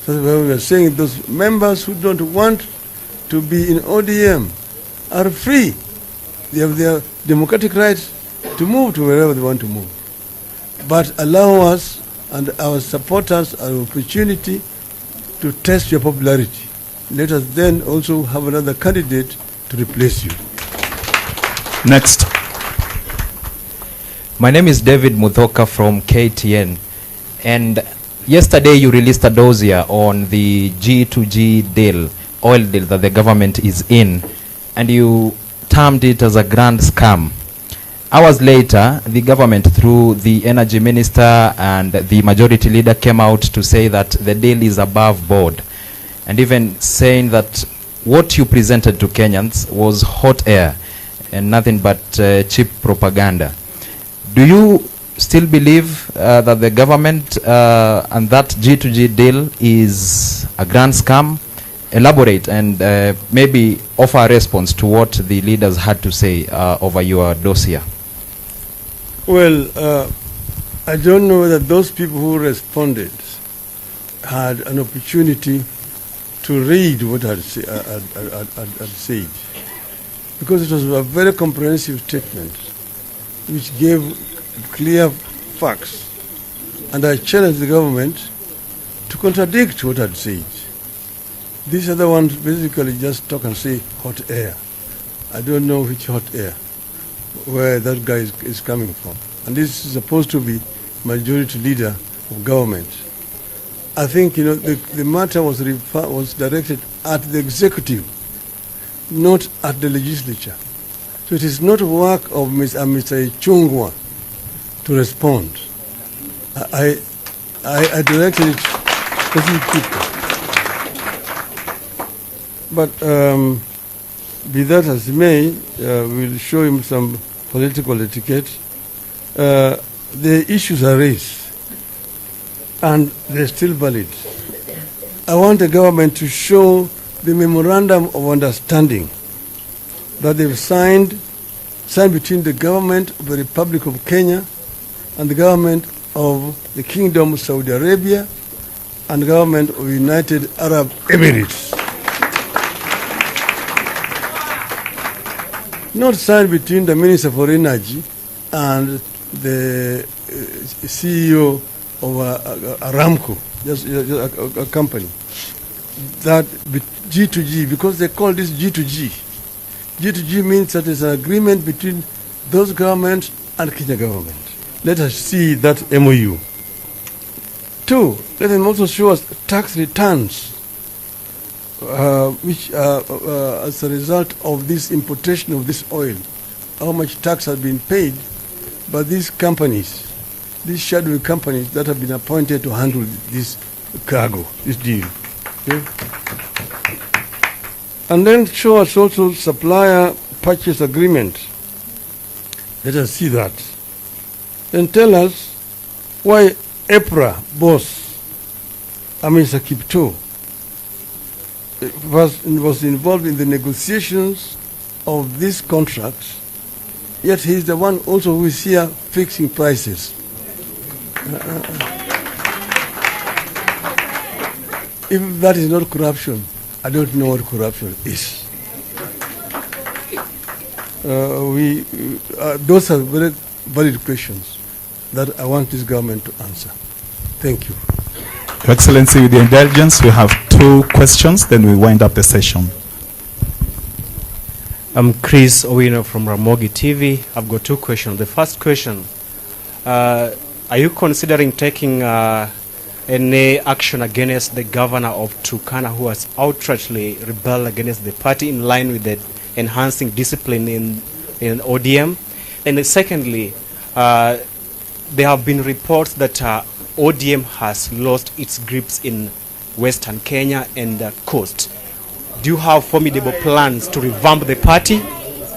That's why we are saying those members who don't want to be in ODM are free. They have their democratic rights to move to wherever they want to move. But allow us and our supporters an opportunity to test your popularity. Let us then also have another candidate to replace you. Next. My name is David Muthoka from KTN, and yesterday you released a dossier on the G2G deal, oil deal that the government is in, and you termed it as a grand scam. Hours later, the government, through the energy minister and the majority leader, came out to say that the deal is above board, and even saying that what you presented to Kenyans was hot air and nothing but cheap propaganda. Do you still believe that the government and that G2G deal is a grand scam? Elaborate and maybe offer a response to what the leaders had to say over your dossier. Well, I don't know whether those people who responded had an opportunity to read what I had said, because it was a very comprehensive statement which gave clear facts, and I challenged the government to contradict what I'd said. These other ones basically just talk and say hot air. I don't know which hot air, where that guy is coming from. And this is supposed to be majority leader of government. I think, you know, the matter was directed at the executive, not at the legislature. So it is not work of Mr. Chungwa to respond. I directed it to specific people. But be that as it may, we'll show him some political etiquette. The issues are raised, and they're still valid. I want the government to show the memorandum of understanding that they've signed between the government of the Republic of Kenya and the government of the Kingdom of Saudi Arabia and the government of United Arab Emirates. Not signed between the Minister for Energy and the CEO of Aramco, just a company. That G2G, because they call this G2G. G2G means that it's an agreement between those governments and Kenya government. Let us see that MOU. 2, let them also show us tax returns, which as a result of this importation of this oil, how much tax has been paid by these companies, these shadowy companies that have been appointed to handle this cargo, this deal. Okay? And then show us also supplier purchase agreement. Let us see that. Then tell us why EPRA boss, Mr. Kipto, was involved in the negotiations of these contracts, yet he's the one also who is here fixing prices. If that is not corruption, I don't know what corruption is. Those are very valid questions that I want this government to answer. Thank you. Your Excellency, with your indulgence, we have 2 questions, then we wind up the session. I'm Chris Owino from Ramogi TV. I've got 2 questions. The first question, are you considering taking any action against the governor of Turkana who has outrightly rebelled against the party in line with the enhancing discipline in ODM? And secondly, there have been reports that ODM has lost its grips in Western Kenya and the coast. Do you have formidable plans to revamp the party?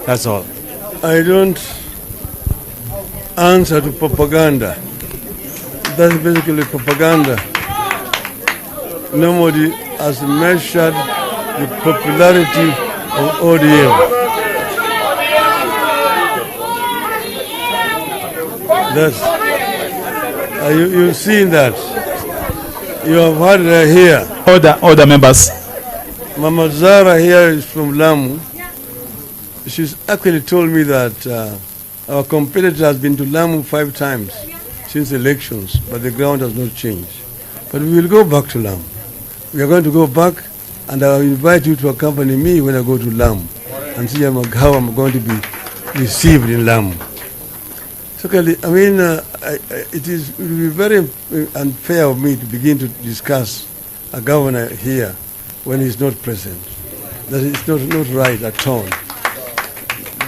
That's all. I don't answer to propaganda. That's basically propaganda. Nobody has measured the popularity of ODM. That's you've seen that. You have heard her here. Order, members. Mama Zara here is from Lamu. She's actually told me that our competitor has been to Lamu 5 times since elections, but the ground has not changed. But we will go back to Lamu. We are going to go back, and I will invite you to accompany me when I go to Lamu and see how I'm going to be received in Lamu. So, I mean, it will be very unfair of me to begin to discuss a governor here when he's not present. That is not right at all.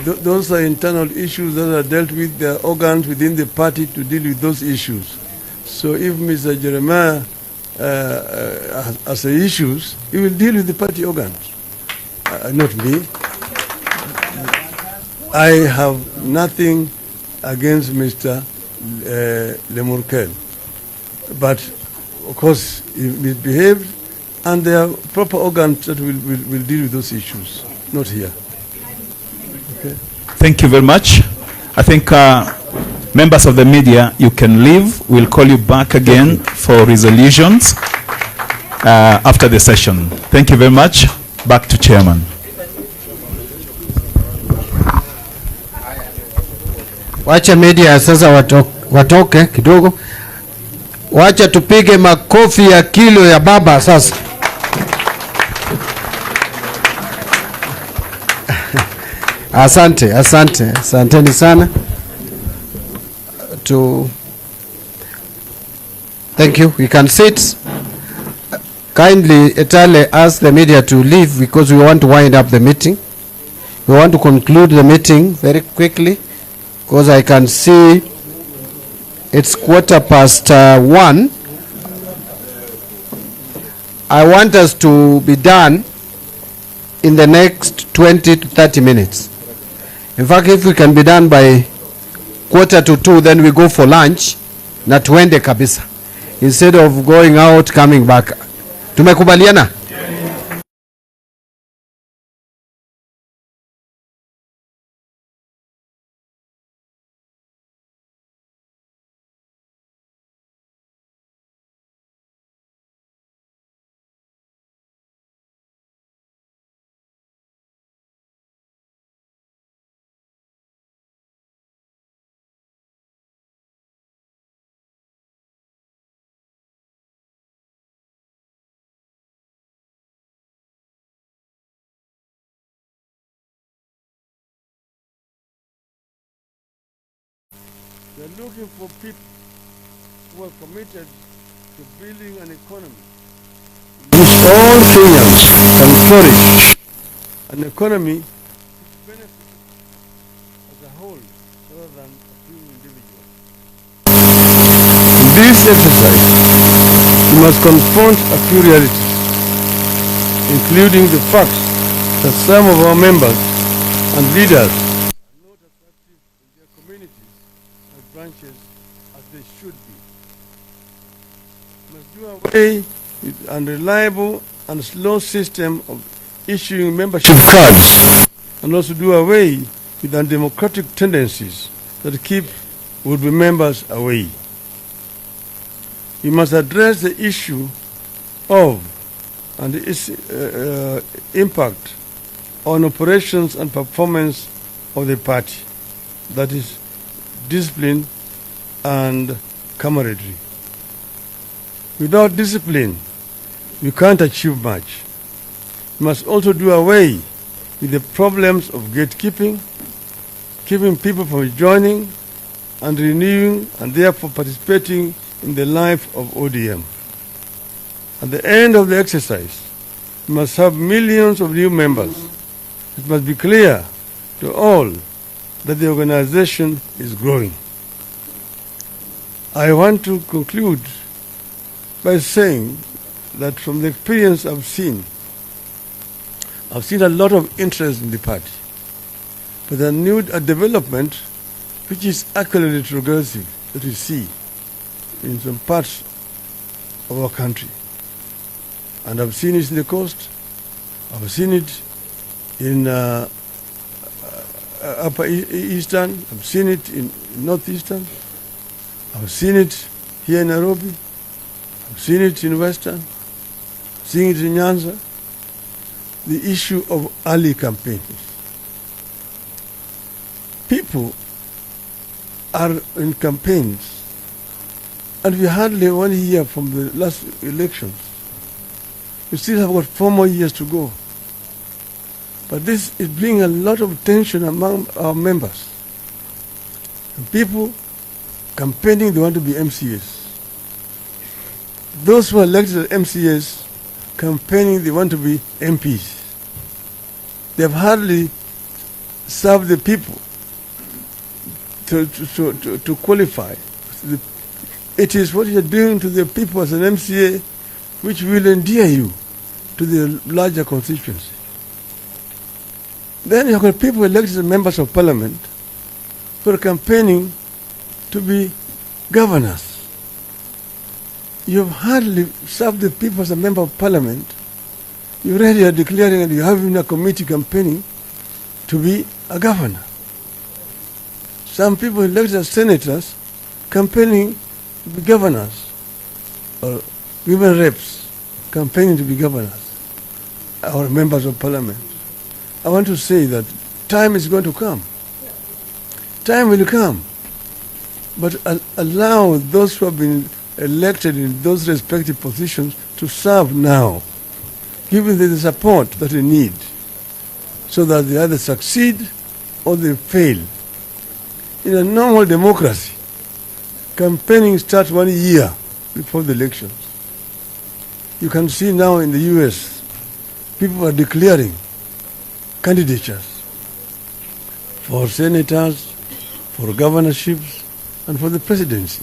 Those are internal issues that are dealt with. There are organs within the party to deal with those issues. So if Mr. Jeremiah has the issues, he will deal with the party organs, not me. I have nothing against Mr. Lemurkel, but of course he misbehaved, and there are proper organs that will deal with those issues, not here. Okay. Thank you very much. I think members of the media, you can leave. We'll call you back again for resolutions after the session. Thank you very much. Back to Chairman. Wacha media sasa watoke kidogo. Wacha tupige makofi ya kilo ya baba sasa. Asanteni sana. Thank you. We can sit. Kindly, Etale, ask the media to leave because we want to wind up the meeting. We want to conclude the meeting very quickly because I can see it's 1:15. I want us to be done in the next 20 to 30 minutes. In fact, if we can be done by 1:45, then we go for lunch na tuende kabisa instead of going out coming back. Tumekubaliana? They're looking for people who are committed to building an economy in which all Kenyans can flourish, an economy which benefits as a whole rather than a few individuals. In this exercise, we must confront a few realities, including the fact that some of our members and leaders are not as active in their communities branches as they should be. We must do away with an unreliable and slow system of issuing membership cards, and also do away with undemocratic tendencies that keep would-be members away. We must address the issue of and its impact on operations and performance of the party, that is, discipline and camaraderie. Without discipline, we can't achieve much. We must also do away with the problems of gatekeeping, keeping people from joining and renewing and therefore participating in the life of ODM. At the end of the exercise, we must have millions of new members. It must be clear to all that the organization is growing. I want to conclude by saying that from the experience I've seen a lot of interest in the party, but a new development which is actually retrogressive that we see in some parts of our country. And I've seen it in the coast, I've seen it in Upper Eastern, I've seen it in Northeastern, I've seen it here in Nairobi, I've seen it in Western, seeing it in Nyanza, the issue of early campaigns. People are in campaigns, and we hardly 1 year from the last elections. We still have got 4 more years to go. But this is bringing a lot of tension among our members. And people campaigning, they want to be MCAs. Those who are elected as MCAs, campaigning, they want to be MPs. They have hardly served the people to qualify. It is what you are doing to the people as an MCA which will endear you to the larger constituency. Then you have got people elected as members of parliament who are campaigning to be governors. You have hardly served the people as a member of parliament. You already are declaring and you have in a committee campaigning to be a governor. Some people elected as senators campaigning to be governors, or women reps campaigning to be governors, or members of parliament. I want to say that time is going to come. Time will come. But allow those who have been elected in those respective positions to serve now, giving them the support that they need, so that they either succeed or they fail. In a normal democracy, campaigning starts 1 year before the elections. You can see now in the US, people are declaring candidatures for senators, for governorships, and for the presidency.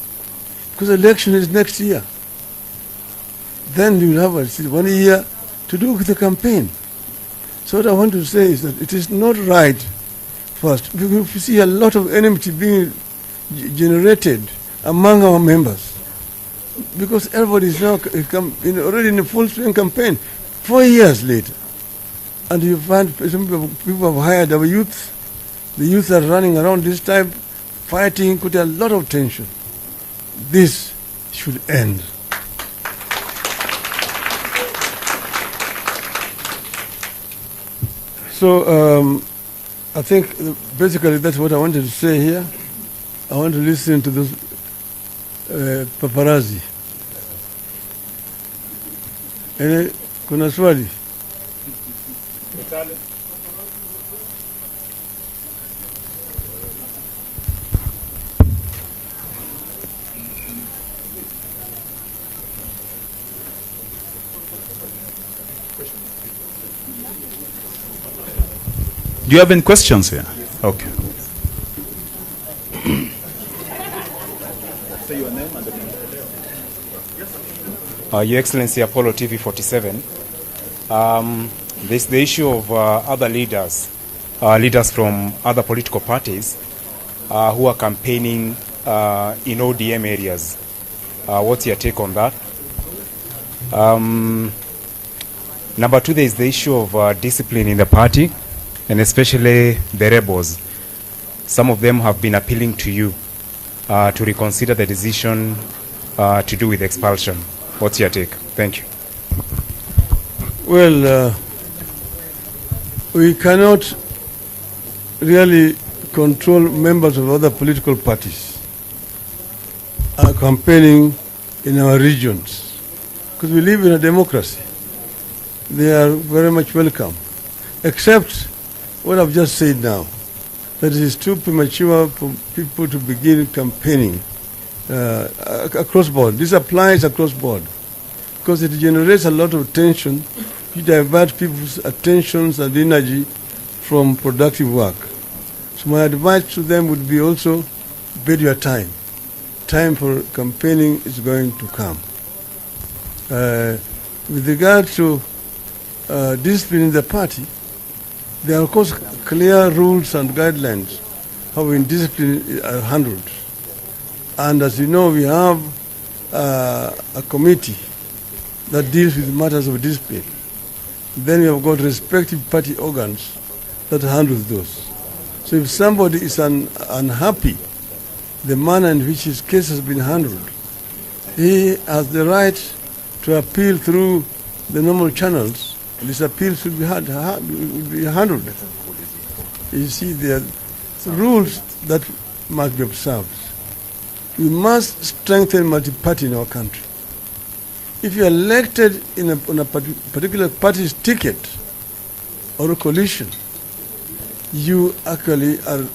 Because the election is next year. Then you will have 1 year to do with the campaign. So what I want to say is that it is not right first. We see a lot of enmity being generated among our members, because everybody is now already in a full swing campaign 4 years later. And you find some people have hired our youth. The youth are running around this time, fighting, put a lot of tension. This should end. So I think basically that's what I wanted to say here. I want to listen to those paparazzi. Kuna swali? Do you have any questions here? Okay. Your Excellency, Apollo TV 47. There's the issue of other leaders, leaders from other political parties who are campaigning in ODM areas. What's your take on that? Number two, there is the issue of discipline in the party, and especially the rebels. Some of them have been appealing to you to reconsider the decision to do with expulsion. What's your take? Thank you. Well, we cannot really control members of other political parties campaigning in our regions, because we live in a democracy. They are very much welcome, except what I've just said now, that it is too premature for people to begin campaigning across board. This applies across board, because it generates a lot of tension. You divert people's attentions and energy from productive work. So my advice to them would be also, bid your time. Time for campaigning is going to come. With regard to discipline in the party, there are of course clear rules and guidelines how in discipline are handled. And as you know, we have a committee that deals with matters of discipline. Then we have got respective party organs that handle those. So if somebody is unhappy the manner in which his case has been handled, he has the right to appeal through the normal channels, this appeal should be handled. You see, there are rules that must be observed. We must strengthen multi-party in our country. If you are elected on a particular party's ticket or a coalition, you actually are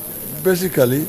basically